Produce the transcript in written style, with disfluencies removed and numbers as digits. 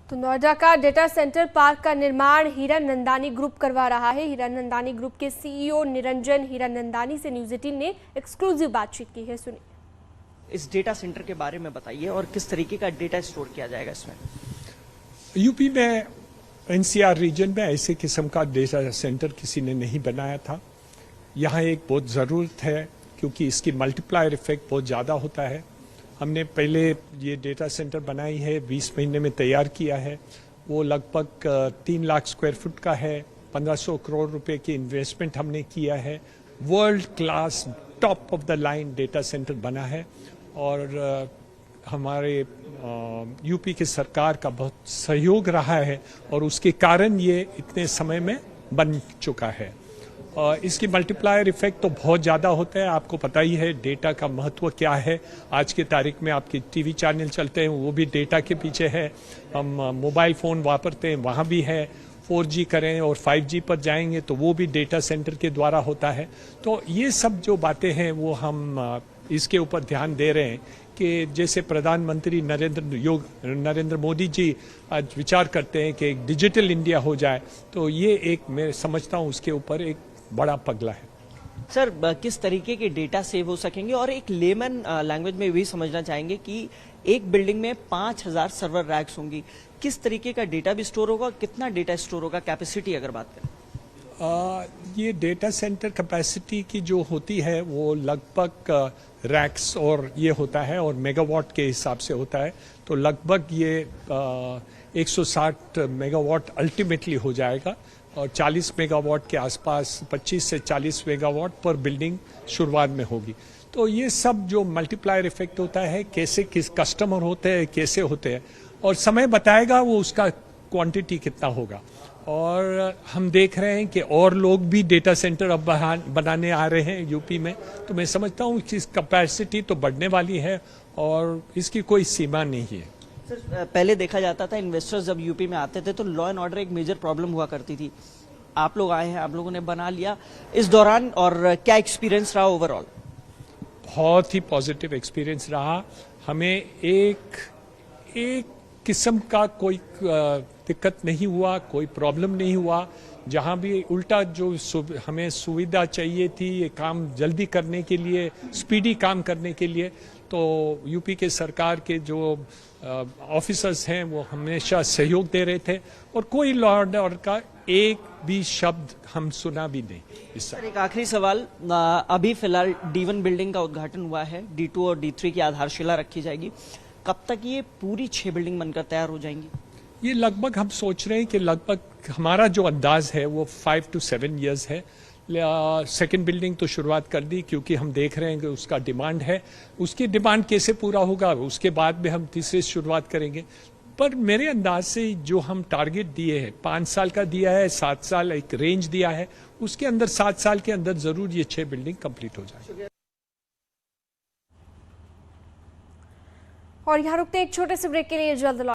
तो नोएडा का data centre park का निर्माण हीरानंदानी ग्रुप करवा रहा है। हीरानंदानी ग्रुप के सीईओ निरंजन हीरानंदानी से न्यूज 18 ने एक्सक्लूसिव बातचीत की है। सुनिए। इस डेटा सेंटर के बारे में बताइए और किस तरीके का डेटा स्टोर किया जाएगा इसमें। यूपी में एनसीआर रीजन में ऐसे किस्म का डेटा सेंटर किसी ने नहीं बनाया था। यहाँ एक बहुत ज़रूरत है क्योंकि इसकी मल्टीप्लायर इफेक्ट बहुत ज़्यादा होता है। हमने पहले ये डेटा सेंटर बनाई है, 20 महीने में तैयार किया है। वो लगभग 3 लाख स्क्वायर फुट का है। 1500 करोड़ रुपए की इन्वेस्टमेंट हमने किया है। World class top of the line data centre बना है और हमारे यूपी की सरकार का बहुत सहयोग रहा है और उसके कारण ये इतने समय में बन चुका है। इसकी मल्टीप्लायर इफेक्ट तो बहुत ज़्यादा होता है। आपको पता ही है डेटा का महत्व क्या है। आज की तारीख में आपके टीवी चैनल चलते हैं वो भी डेटा के पीछे है। हम मोबाइल फ़ोन वापरते हैं वहाँ भी है। 4G करें और 5G पर जाएंगे तो वो भी डेटा सेंटर के द्वारा होता है। तो ये सब जो बातें हैं वो हम इसके ऊपर ध्यान दे रहे हैं कि जैसे प्रधानमंत्री नरेंद्र मोदी जी आज विचार करते हैं कि एक डिजिटल इंडिया हो जाए, तो ये एक मैं समझता हूँ उसके ऊपर एक बड़ा पगला है। सर, किस तरीके के डेटा सेव हो सकेंगे और एक लेमन लैंग्वेज में भी समझना चाहेंगे कि एक बिल्डिंग में 5000 सर्वर रैक्स होंगी, किस तरीके का डेटा भी स्टोर होगा, कितना डेटा स्टोर होगा, कैपेसिटी अगर बात करें। ये डेटा सेंटर कैपेसिटी की जो होती है वो लगभग रैक्स और ये होता है और मेगावाट के हिसाब से होता है। तो लगभग ये 160 मेगावाट अल्टीमेटली हो जाएगा और 40 मेगावाट के आसपास 25 से 40 मेगावाट पर बिल्डिंग शुरुआत में होगी। तो ये सब जो मल्टीप्लायर इफेक्ट होता है, कैसे किस कस्टमर होते हैं, कैसे होते हैं और समय बताएगा वो उसका क्वांटिटी कितना होगा। और हम देख रहे हैं कि और लोग भी डेटा सेंटर अब बनाने आ रहे हैं यूपी में। तो मैं समझता हूँ कि कैपेसिटी तो बढ़ने वाली है और इसकी कोई सीमा नहीं है। सर, पहले देखा जाता था इन्वेस्टर्स जब यूपी में आते थे तो लॉ एंड ऑर्डर एक मेजर प्रॉब्लम हुआ करती थी। आप लोग आए हैं, आप लोगों ने बना लिया इस दौरान, और क्या एक्सपीरियंस रहा ओवरऑल? बहुत ही पॉजिटिव एक्सपीरियंस रहा। हमें एक किस्म का कोई दिक्कत नहीं हुआ, कोई प्रॉब्लम नहीं हुआ। जहाँ भी उल्टा जो हमें सुविधा चाहिए थी ये काम जल्दी करने के लिए, स्पीडी काम करने के लिए, तो यूपी के सरकार के जो ऑफिसर्स हैं वो हमेशा सहयोग दे रहे थे और कोई लॉ एंड ऑर्डर का एक भी शब्द हम सुना भी नहीं। सर, एक आखिरी सवाल, अभी फिलहाल D1 बिल्डिंग का उद्घाटन हुआ है, D2 और D3 की आधारशिला रखी जाएगी। कब तक ये पूरी 6 बिल्डिंग बनकर तैयार हो जाएंगी? ये लगभग हम सोच रहे हैं कि लगभग हमारा जो अंदाज है वो 5 to 7 years है। सेकंड बिल्डिंग तो शुरुआत कर दी क्योंकि हम देख रहे हैं कि उसका डिमांड है। उसकी डिमांड कैसे पूरा होगा उसके बाद में हम तीसरे शुरुआत करेंगे। पर मेरे अंदाज से जो हम टारगेट दिए हैं 5 साल का दिया है, 7 साल एक रेंज दिया है, उसके अंदर 7 साल के अंदर जरूर ये 6 बिल्डिंग कंप्लीट हो जाए। और यहाँ रुकते एक छोटे से ब्रेक के लिए, जल्द